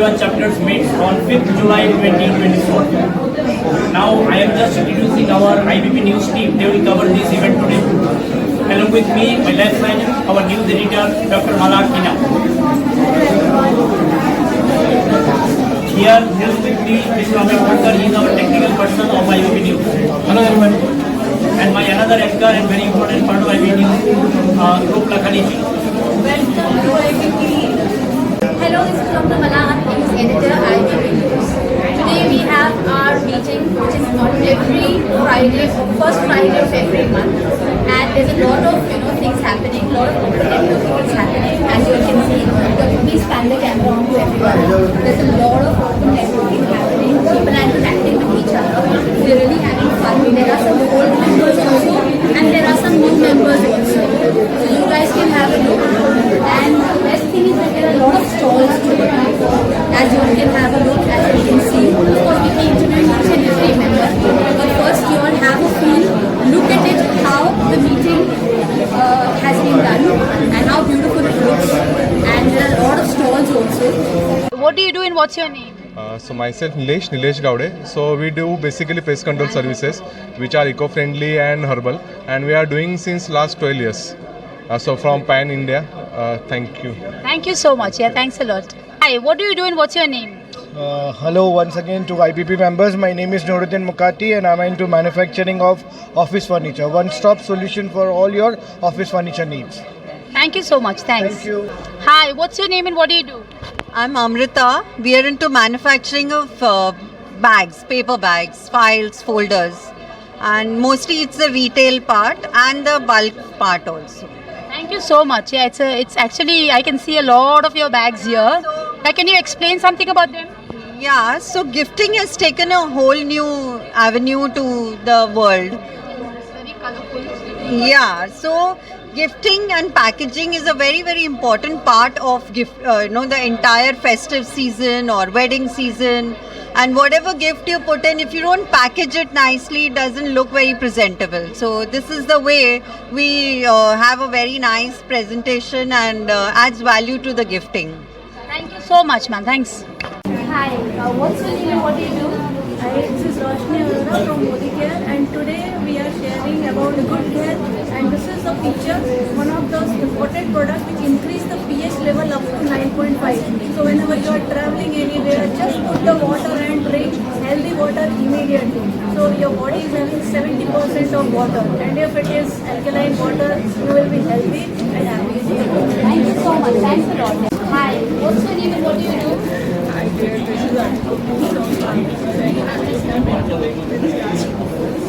1 chapters meets on 5th July 2024. Now I am just introducing our IBP news team. They will cover this event today. Along with me, my left side, our news editor, Dr. Malak Hina. Here, news with me, Mr. Amir Thakkar. He is our technical person of IBP News. Hello everyone. And my another anchor and very important part of IBP News, Rup Lakhaniji. Welcome to IBP. Hello, this is Dr. Malak, news editor, IBP News. Today we have our meeting, which is on every Friday, first Friday of every month. And there's a lot of things happening, a lot of competitive things happening. As you can see, please pan the camera on to everyone. There's a lot of open activities happening. People are interacting with each other. We're really having fun. There are some old members also, and there are some new members also. So you guys can have a look. And the best thing is that there are a lot of stalls today. As you can have a look, as you can see. Of course, we can introduce each and every member. But first, you all have a feel. Look at it, how the meeting has been done and how beautiful it looks. And there are a lot of stalls also. What do you do and what's your name? So myself Nilesh Gowde. So we do basically pest control services which are eco-friendly and herbal, and we are doing since last 12 years. So from Pan India, thank you. Thank you so much. Yeah, thanks a lot. Hi, what do you do and what's your name? Hello once again to IBP members. My name is Nuruddin Mukati and I'm into manufacturing of office furniture. One-stop solution for all your office furniture needs. Thank you so much. Thanks. Thank you. Hi, what's your name and what do you do? I'm Amrita. We are into manufacturing of bags, paper bags, files, folders, and mostly it's the retail part and the bulk part also. Thank you so much. Yeah, it's actually, I can see a lot of your bags here. Can you explain something about them? Yeah, so gifting has taken a whole new avenue to the world. Very colorful. Yeah, so gifting and packaging is a very, very important part of the entire festive season or wedding season. And whatever gift you put in, if you don't package it nicely, it doesn't look very presentable. So this is the way we have a very nice presentation and adds value to the gifting. Thank you so much, ma'am. Thanks. Hi, what's your name and what do you do? Hi, this is Roshni Arora from Modi Care, and today we are sharing about good care, and this is a feature, one of those important products which increase the pH level up to 9.5. So whenever you are traveling anywhere, just put the water and drink healthy water immediately. So your body is having 70% of water, and if it is alkaline water, you will be healthy and happy. Thank you so much. Thanks a lot. Hi, what's your name and what do you do? Hi dear, this is Anupam from very happy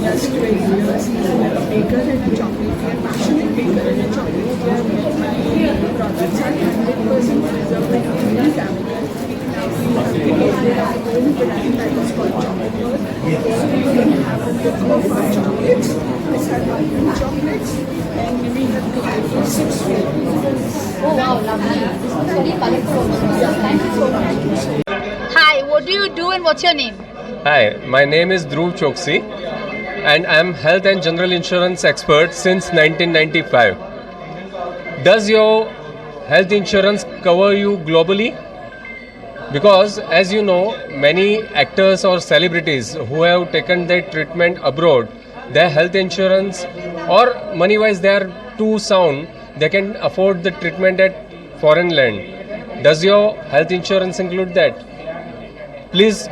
last 20 years. I'm a baker and a chocolatier, passionate baker and a chocolatier. My products are 100% preserved with Indian chemicals. We have created our own brand that is called Chocolatier. So we will have a look of our chocolates. These are London chocolates, and we have created 6 flavors. Oh wow, lovely. This looks very colorful also. Thank you so much. Hi, what do you do and what's your name? Hi, my name is Dhruv Choksi and I am health and general insurance expert since 1995. Does your health insurance cover you globally? Because as you know, many actors or celebrities who have taken their treatment abroad, their health insurance or money wise they are too sound, they can afford the treatment at foreign land. Does your health insurance include that? Please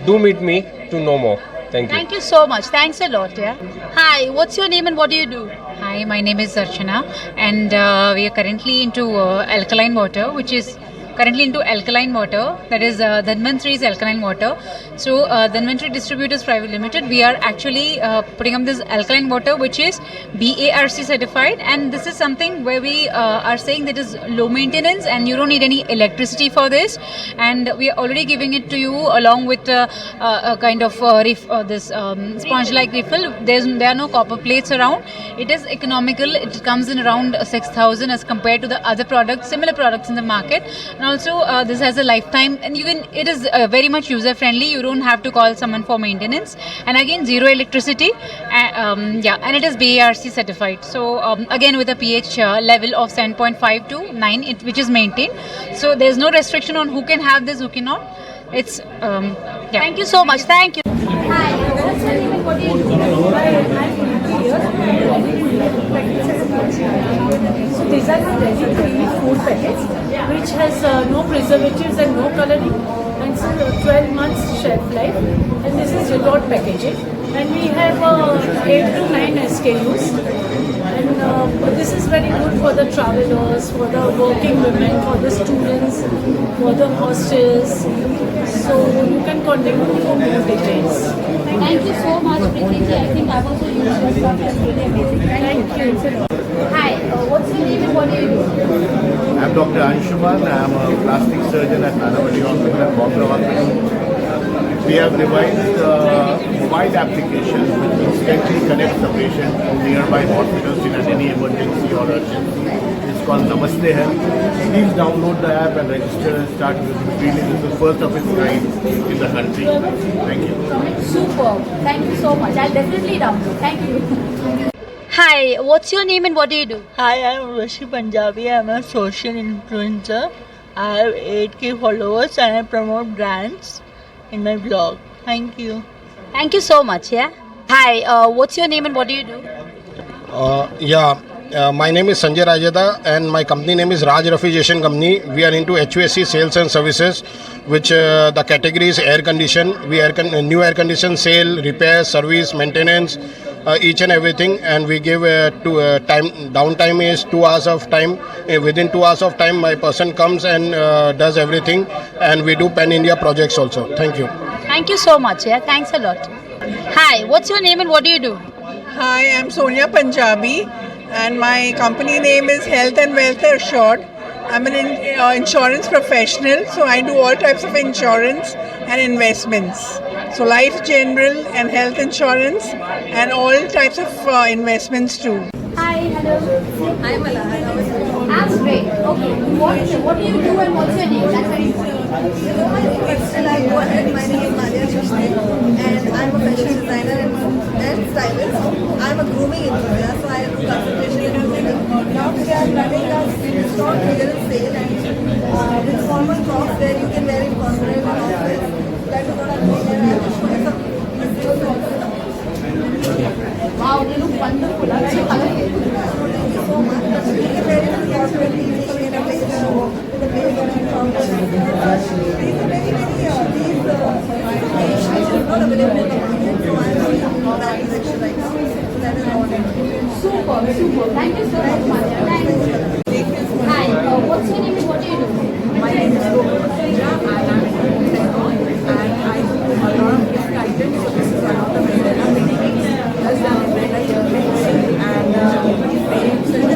do meet me to know more. Thank you. Thank you so much. Thanks a lot. Yeah. Hi, what's your name and what do you do? Hi, my name is Archana, and we are currently into alkaline water, which is currently into alkaline water, that is Dhanvantri's alkaline water. So Dhanvantri Distributors Private Limited, we are actually putting up this alkaline water which is BARC certified, and this is something where we are saying that is low maintenance and you don't need any electricity for this, and we are already giving it to you along with a kind of this sponge like refill. There are no copper plates around. It is economical. It comes in around 6,000 as compared to the other products, similar products in the market. And also this has a lifetime, and it is very much user friendly. You don't have to call someone for maintenance. And again, zero electricity. And it is BARC certified. So again, with a pH level of 7.5 to 9, which is maintained. So there's no restriction on who can have this, who cannot. It's Thank you so much. Thank you. Hi, what's your name and what do you do? So these are the ready-to-eat food packets, which has no preservatives and no coloring, and so 12 months shelf life. And this is without packaging. And we have 8 to 9 SKUs. And this is very good for the travelers, for the working women, for the students, for the hostels. So you can contact me for more details. Thank you so much, Preeti. I think I've also used your stuff. It's really amazing. Thank you. Hi, what's your name and what do you do? I'm Dr. Anshuman. I'm a plastic surgeon at Nanavati Hospital and Bombay Hospital. We have revised the mobile application which instantly connects the patient to nearby hospitals in any emergency or urgency. It's called Namaste Health. Please download the app and register and start using freely. This is the first of its kind in the country. Thank you. Super. Thank you so much. I'll definitely download. Thank you. Hi, what's your name and what do you do? Hi, I'm Rashi Punjabi. I'm a social influencer. I have 8K followers and I promote brands in my blog. Thank you. Thank you so much. Yeah. Hi, what's your name and what do you do? My name is Sanjay Rajada and my company name is Raj Refrigeration Company. We are into HVAC sales and services, which the category is air condition. We new air condition sale, repair, service, maintenance, each and everything, and we give downtime is 2 hours of time. Within 2 hours of time, my person comes and does everything, and we do Pan India projects also. Thank you. Thank you so much. Yeah, thanks a lot. Hi, what's your name and what do you do? Hi, I'm Sonia Punjabi and my company name is Health and Wealth Assured. I'm an insurance professional, so I do all types of insurance and investments. So life general and health insurance and all types of investments too. Hi, hello. Hi, Malala. I'm great. Okay. What do you do and what's your name? That's very important. My name is Maria Chushne and I'm a fashion designer and stylist. I'm a grooming enthusiast, so I do consultation and grooming. Now we are running a store clearance sale and with formal tops where you can wear it corporate and office. That is what I'm doing and I'm showing some pieces also. Wow, they look wonderful. I'm so colorful. Thank you so much. You can wear it in corporate, in a blazer, with a blazer and trousers. These are very, these are not available in the market, so I'm doing that direction right now. So that is how I'm doing. Super, super. Thank you so much, Maria. Thanks. Hi, what's your name and what do you do? My name is Rohit and I'm from Tehran and I do a lot of gift items. So this is one of the umbrella mini plus the umbrella earrings and frames and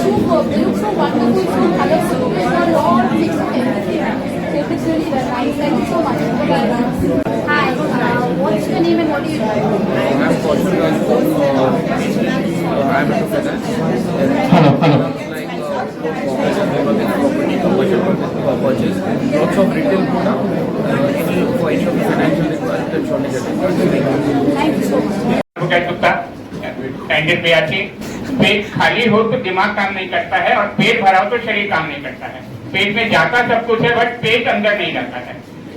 Super. They look so wonderful, so colorful. There's a lot of mix of everything. So it looks really very nice. Thank you so much. Hi, what's your name and what do you do? I'm Kaushal Rajput. I'm into finance. Purchase lots of retail product for any of the financial requirements only getting. Thank you so much. Candidate पे आती पेट खाली हो तो दिमाग काम नहीं करता है और पेट भरा हो तो शरीर काम नहीं करता है। पेट में जाता सब कुछ है बट पेट अंदर नहीं जाता है।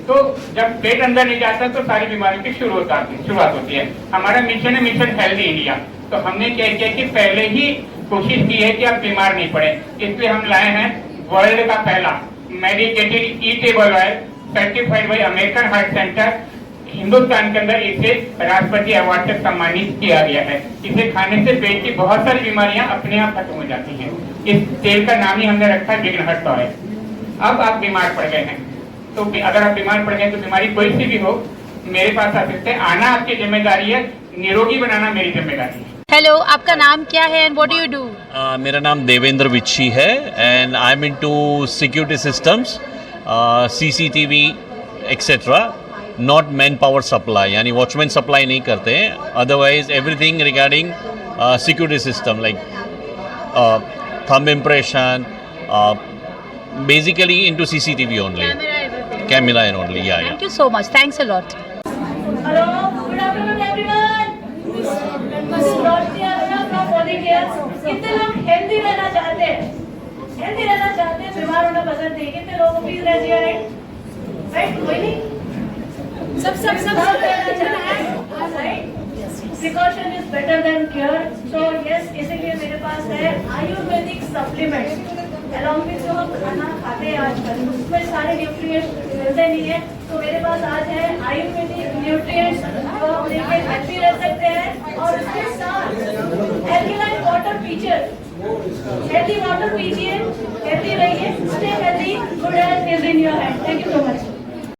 तो जब पेट अंदर नहीं जाता तो सारी बीमारियों की शुरुआत होती है। हमारा मिशन है मिशन हेल्दी इंडिया। तो हमने क्या किया कि पहले ही कोशिश की है कि आप बीमार नहीं पड़े, इसलिए हम लाए हैं वर्ल्ड का पहला medicated eatable oil certified by American heart centre. Hindustan के अंदर इसे राष्ट्रपति अवार्ड से सम्मानित किया गया है। इसे खाने से पेट की बहुत सारी बीमारियां अपने आप खत्म हो जाती हैं। इस तेल का नाम ही हमने रखा है विघ्नहर्ता ऑयल। अब आप बीमार पड़ गए हैं तो अगर आप बीमार पड़ गए तो बीमारी कोई सी भी हो मेरे पास आ सकते हैं। आना आपकी जिम्मेदारी है, निरोगी बनाना मेरी जिम्मेदारी है। हेलो, आपका नाम क्या है and what do you do? मेरा नाम देवेंद्र विच्छी है and I am into security systems, CCTV etcetera, not man power supply, यानी वॉचमैन सप्लाई नहीं करते हैं, otherwise everything regarding security system like thumb impression, basically into CCTV only. Camera and only, yeah. Thank you so much. Thanks a lot. Hello, good afternoon everyone. This is Roshni Aruna from Modicare. कितने लोग healthy रहना चाहते हैं? Healthy रहना चाहते हैं, बीमार होना पसंद नहीं. कितने लोग प्लीज रहिए, राइट? कोई नहीं? सब रहना चाहते हैं, right? Precaution is better than cure. So yes, इसीलिए मेरे पास है आयुर्वेदिक सप्लीमेंट. अलॉन्ग विथ जो हम खाना खाते हैं आजकल, उसमें सारे न्यूट्रिएंट्स मिलते नहीं है, तो मेरे पास आज है आयुर्वेदिक न्यूट्रिएंट्स जो आप लेके हेल्दी रह सकते हैं. और उसके साथ alkaline water feature, healthy water पीजिए, हेल्दी रहिए, stay healthy, good health is in your hand. Thank you so much.